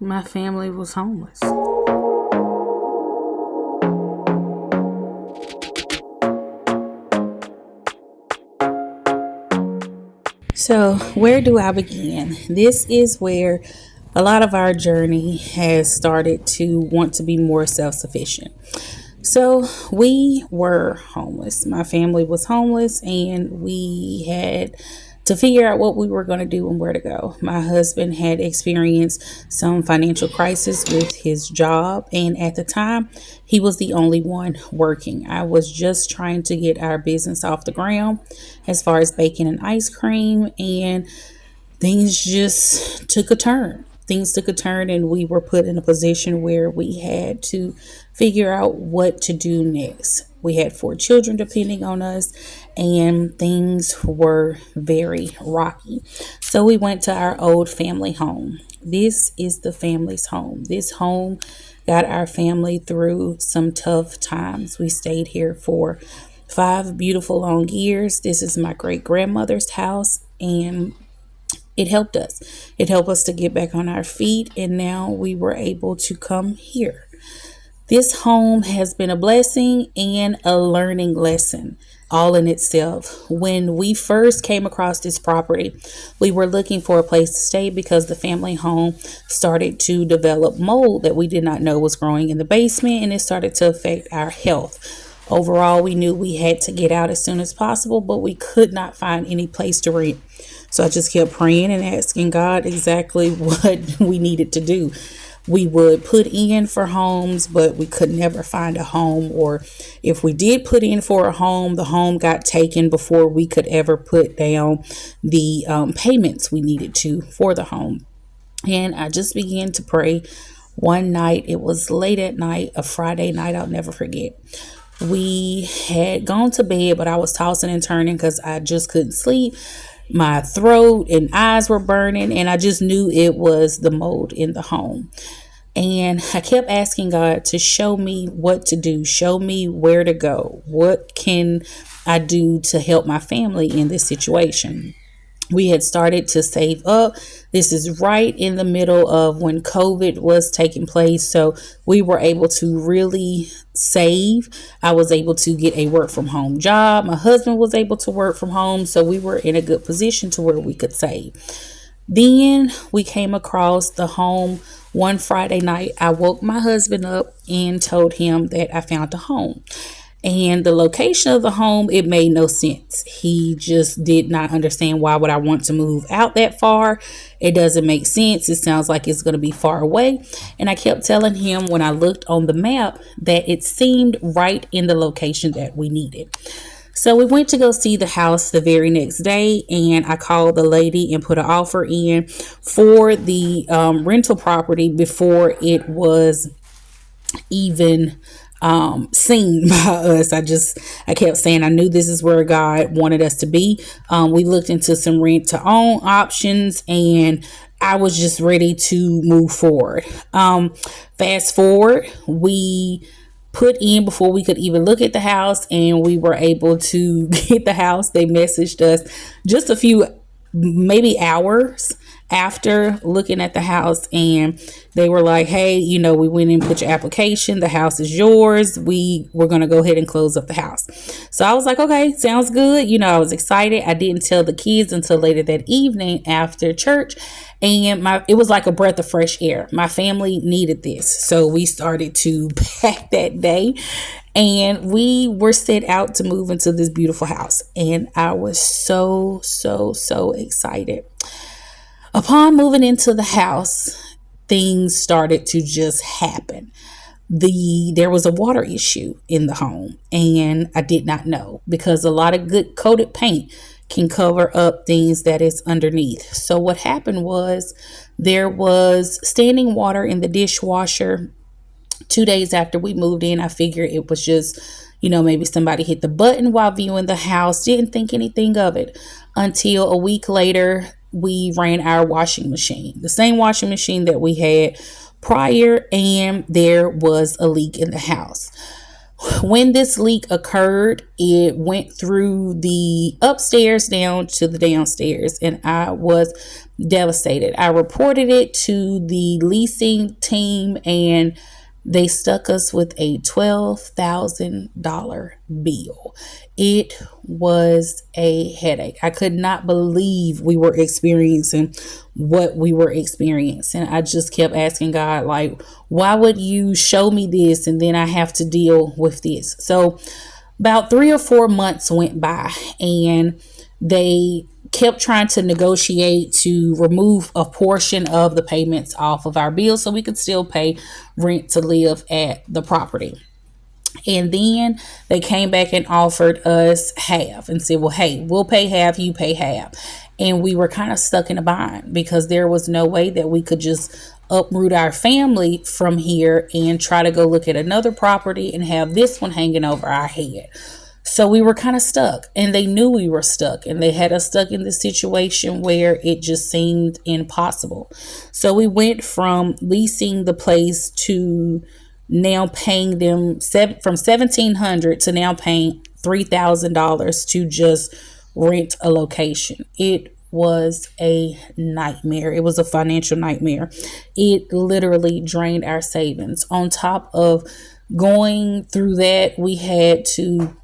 My family was homeless. So, where do I begin? This is where a lot of our journey has started to want to be more self sufficient. So, we were homeless. My family was homeless, and we had to figure out what we were going to do and where to go. My husband had experienced some financial crisis with his job, and at the time, he was the only one working. I was just trying to get our business off the ground as far as baking and ice cream, and things just took a turn. Things took a turn, and we were put in a position where we had to figure out what to do next. We had four children depending on us, and things were very rocky. So we went to our old family home. This is the family's home. This home got our family through some tough times. We stayed here for 5 beautiful long years. This is my great grandmother's house, and it helped us. It helped us to get back on our feet, and now we were able to come here. This home has been a blessing and a learning lesson all in itself. When we first came across this property, we were looking for a place to stay because the family home started to develop mold that we did not know was growing in the basement, and it started to affect our health. Overall, we knew we had to get out as soon as possible, but we could not find any place to rent. So I just kept praying and asking God exactly what we needed to do. We would put in for homes, but we could never find a home. Or if we did put in for a home, the home got taken before we could ever put down the payments we needed to for the home. And I just began to pray. One night, it was late at night, a Friday night, I'll never forget. We had gone to bed, but I was tossing and turning because I just couldn't sleep. My throat and eyes were burning, and I just knew it was the mold in the home. And I kept asking God to show me what to do, show me where to go. What can I do to help my family in this situation? We had started to save up. This is right in the middle of when COVID was taking place. So we were able to really save. I was able to get a work from home job. My husband was able to work from home. So we were in a good position to where we could save. Then we came across the home one Friday night. I woke my husband up and told him that I found a home. And the location of the home, it made no sense. He just did not understand, why would I want to move out that far? It doesn't make sense. It sounds like it's going to be far away. And I kept telling him when I looked on the map that it seemed right in the location that we needed. So we went to go see the house the very next day, and I called the lady and put an offer in for the rental property before it was even seen by us. I kept saying I knew this is where God wanted us to be. We looked into some rent to own options, and I was just ready to move forward. Fast forward, we put in before we could even look at the house, and we were able to get the house. They messaged us just a few, maybe hours after looking at the house, and they were like, hey, we went and put your application, the house is yours, we were going to go ahead and close up the house. So I was like, okay, sounds good. I was excited. I didn't tell the kids until later that evening after church, and it was like a breath of fresh air. My family needed this, so we started to pack that day, and we were set out to move into this beautiful house, and I was so excited. Upon moving into the house, things started to just happen. There was a water issue in the home, and I did not know, because a lot of good coated paint can cover up things that is underneath. So what happened was, there was standing water in the dishwasher. 2 days after we moved in, I figured it was just, maybe somebody hit the button while viewing the house. Didn't think anything of it until a week later. We ran our washing machine, the same washing machine that we had prior, and there was a leak in the house. When this leak occurred, it went through the upstairs down to the downstairs, and I was devastated. I reported it to the leasing team, and they stuck us with a $12,000 bill. It was a headache. I could not believe we were experiencing what we were experiencing. I just kept asking God, like, why would you show me this and then I have to deal with this? So about 3 or 4 months went by, and they kept trying to negotiate to remove a portion of the payments off of our bills so we could still pay rent to live at the property. And then they came back and offered us half and said, well, hey, we'll pay half, you pay half. And we were kind of stuck in a bind because there was no way that we could just uproot our family from here and try to go look at another property and have this one hanging over our head. So we were kind of stuck, and they knew we were stuck, and they had us stuck in this situation where it just seemed impossible. So we went from leasing the place to now paying them from $1,700 to now paying $3,000 to just rent a location. It was a nightmare. It was a financial nightmare. It literally drained our savings. On top of going through that, we had to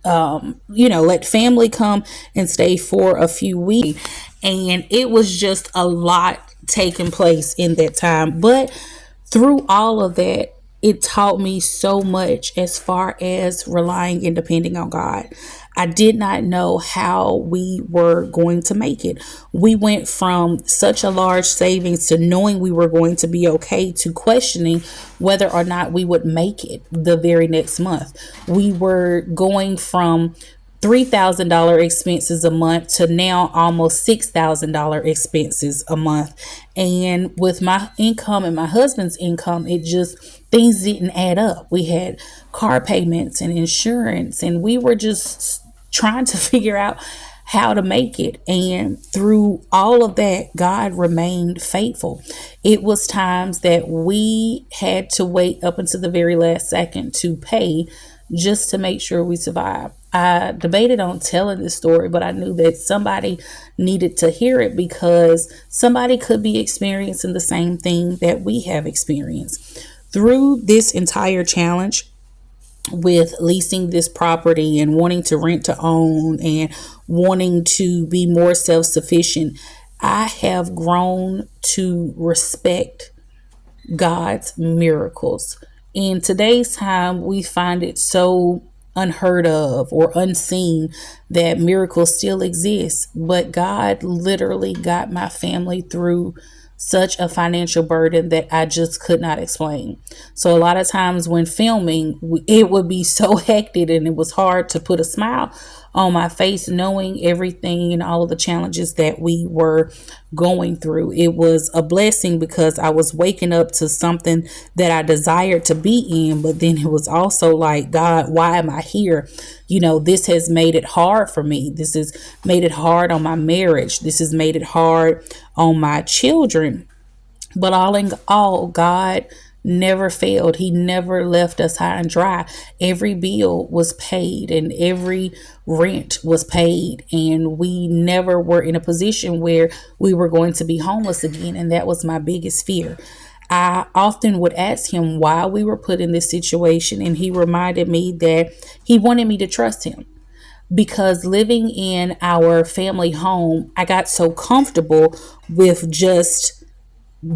let family come and stay for a few weeks. And it was just a lot taking place in that time. But through all of that, it taught me so much as far as relying and depending on God. I did not know how we were going to make it. We went from such a large savings to knowing we were going to be okay to questioning whether or not we would make it the very next month. We were going from $3,000 expenses a month to now almost $6,000 expenses a month. And with my income and my husband's income, things didn't add up. We had car payments and insurance, and we were just trying to figure out how to make it. And through all of that, God remained faithful. It was times that we had to wait up until the very last second to pay just to make sure we survived. I debated on telling this story, but I knew that somebody needed to hear it because somebody could be experiencing the same thing that we have experienced. Through this entire challenge with leasing this property and wanting to rent to own and wanting to be more self-sufficient, I have grown to respect God's miracles. In today's time, we find it so unheard of or unseen that miracles still exist, but God literally got my family through such a financial burden that I just could not explain. So a lot of times when filming, it would be so hectic and it was hard to put a smile on my face knowing everything and all of the challenges that we were going through. It was a blessing because I was waking up to something that I desired to be in, but then it was also like, God, why am I here? This has made it hard for me. This has made it hard on my marriage. This has made it hard on my children. But all in all, God never failed. He never left us high and dry. Every bill was paid and every rent was paid, and we never were in a position where we were going to be homeless again. And that was my biggest fear. I often would ask him why we were put in this situation, and he reminded me that he wanted me to trust him. Because living in our family home, I got so comfortable with just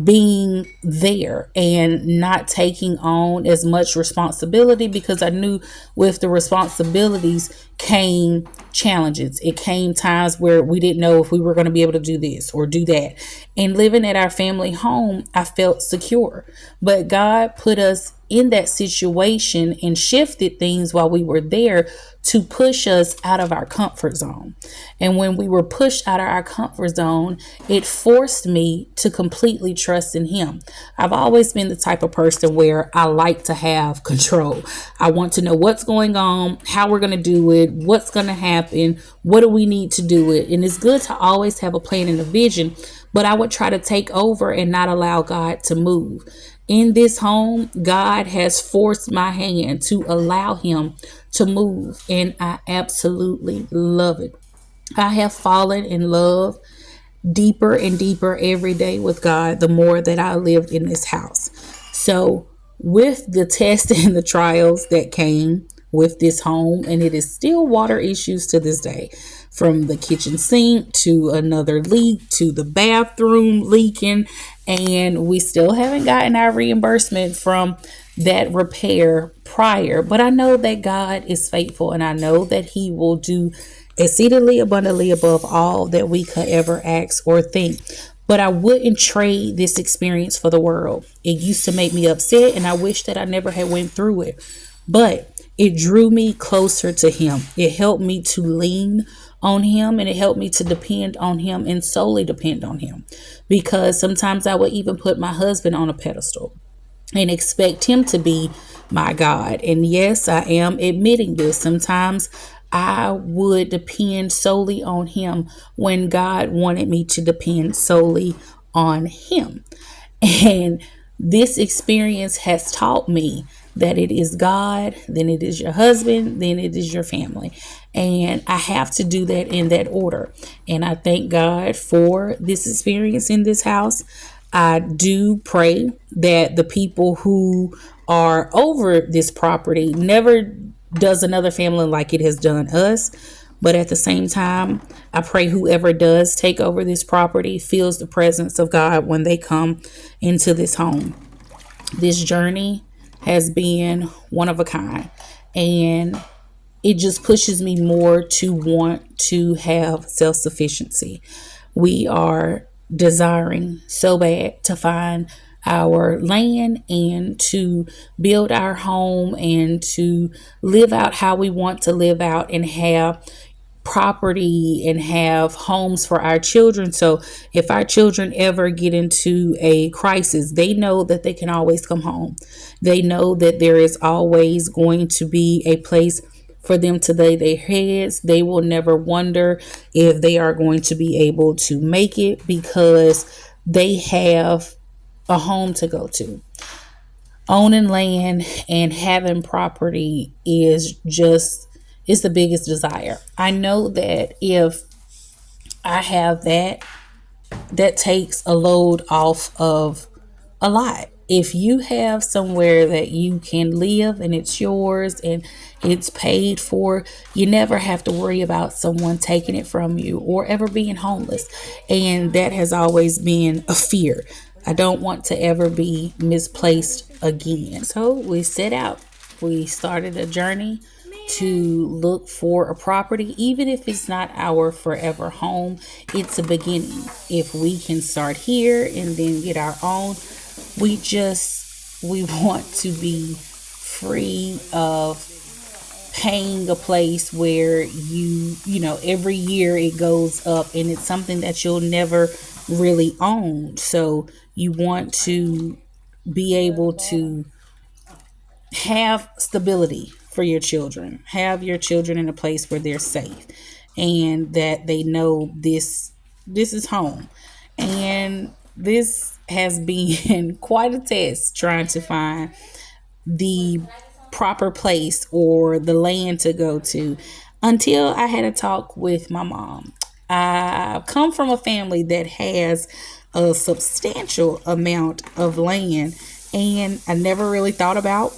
being there and not taking on as much responsibility, because I knew with the responsibilities came challenges. It came times where we didn't know if we were going to be able to do this or do that. And living at our family home, I felt secure. But God put us in that situation and shifted things while we were there to push us out of our comfort zone. And when we were pushed out of our comfort zone, it forced me to completely trust in him. I've always been the type of person where I like to have control. I want to know what's going on, how we're going to do it, what's going to happen, what do we need to do it. And it's good to always have a plan and a vision. but I would try to take over and not allow God to move. In this home, God has forced my hand to allow Him to move, and I absolutely love it. I have fallen in love deeper and deeper every day with God the more that I lived in this house. So, with the tests and the trials that came with this home, and it is still water issues to this day, from the kitchen sink to another leak to the bathroom leaking, and we still haven't gotten our reimbursement from that repair prior. But I know that God is faithful, and I know that He will do exceedingly abundantly above all that we could ever ask or think. But I wouldn't trade this experience for the world. It used to make me upset, and I wish that I never had went through it. But it drew me closer to Him. It helped me to lean on Him, and it helped me to depend on Him and solely depend on Him. Because sometimes I would even put my husband on a pedestal and expect him to be my God. And yes, I am admitting this. Sometimes I would depend solely on Him when God wanted me to depend solely on Him. And this experience has taught me that it is God, then it is your husband, then it is your family. And I have to do that in that order. And I thank God for this experience in this house. I do pray that the people who are over this property never does another family like it has done us. But at the same time, I pray whoever does take over this property feels the presence of God when they come into this home. This journey has been one of a kind, and it just pushes me more to want to have self-sufficiency. We are desiring so bad to find our land and to build our home and to live out how we want to live out and have property and have homes for our children. So if our children ever get into a crisis, they know that they can always come home. They know that there is always going to be a place for them to lay their heads. They will never wonder if they are going to be able to make it because they have a home to go to. Owning land and having property is the biggest desire. I know that if I have that, that takes a load off of a lot. If you have somewhere that you can live and it's yours and it's paid for, you never have to worry about someone taking it from you or ever being homeless. And that has always been a fear. I don't want to ever be misplaced again. So we set out. We started a journey to look for a property. Even if it's not our forever home, it's a beginning. If we can start here and then get our own, we want to be free of paying a place where you know every year it goes up and it's something that you'll never really own. So you want to be able to have stability for your children. Have your children in a place where they're safe and that they know this is home. And this has been quite a test trying to find the proper place or the land to go to until I had a talk with my mom. I come from a family that has a substantial amount of land, and I never really thought about,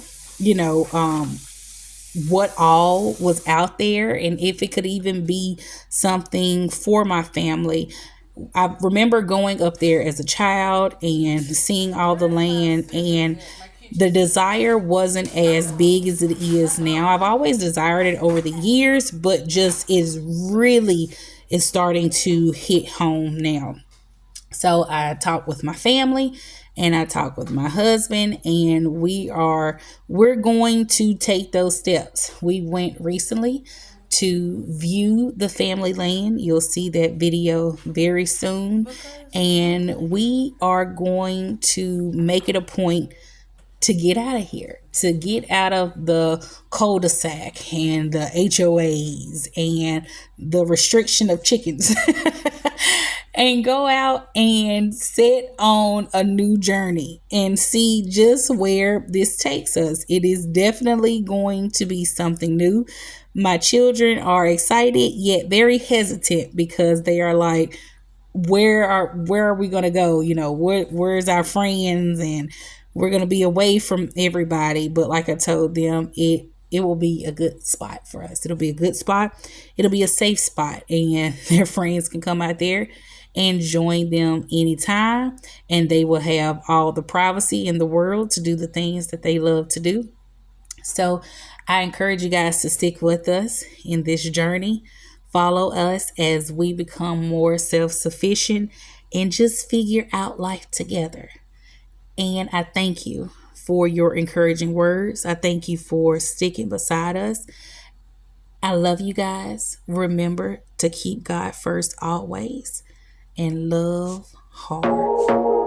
what all was out there and if it could even be something for my family. I remember going up there as a child and seeing all the land, and the desire wasn't as big as it is now. I've always desired it over the years, but just is starting to hit home now. So I talked with my family and I talked with my husband, and we're going to take those steps. We went recently to view the family land. You'll see that video very soon. And we are going to make it a point to get out of here, to get out of the cul-de-sac and the HOAs and the restriction of chickens and go out and set on a new journey and see just where this takes us. It is definitely going to be something new. My children are excited yet very hesitant because they are like, where are we going to go? Where's our friends? And we're going to be away from everybody. But like I told them, it will be a good spot for us. It'll be a good spot. It'll be a safe spot, and their friends can come out there and join them anytime, and they will have all the privacy in the world to do the things that they love to do. So I encourage you guys to stick with us in this journey. Follow us as we become more self sufficient and just figure out life together. And I thank you for your encouraging words. I thank you for sticking beside us. I love you guys. Remember to keep God first always and love hard.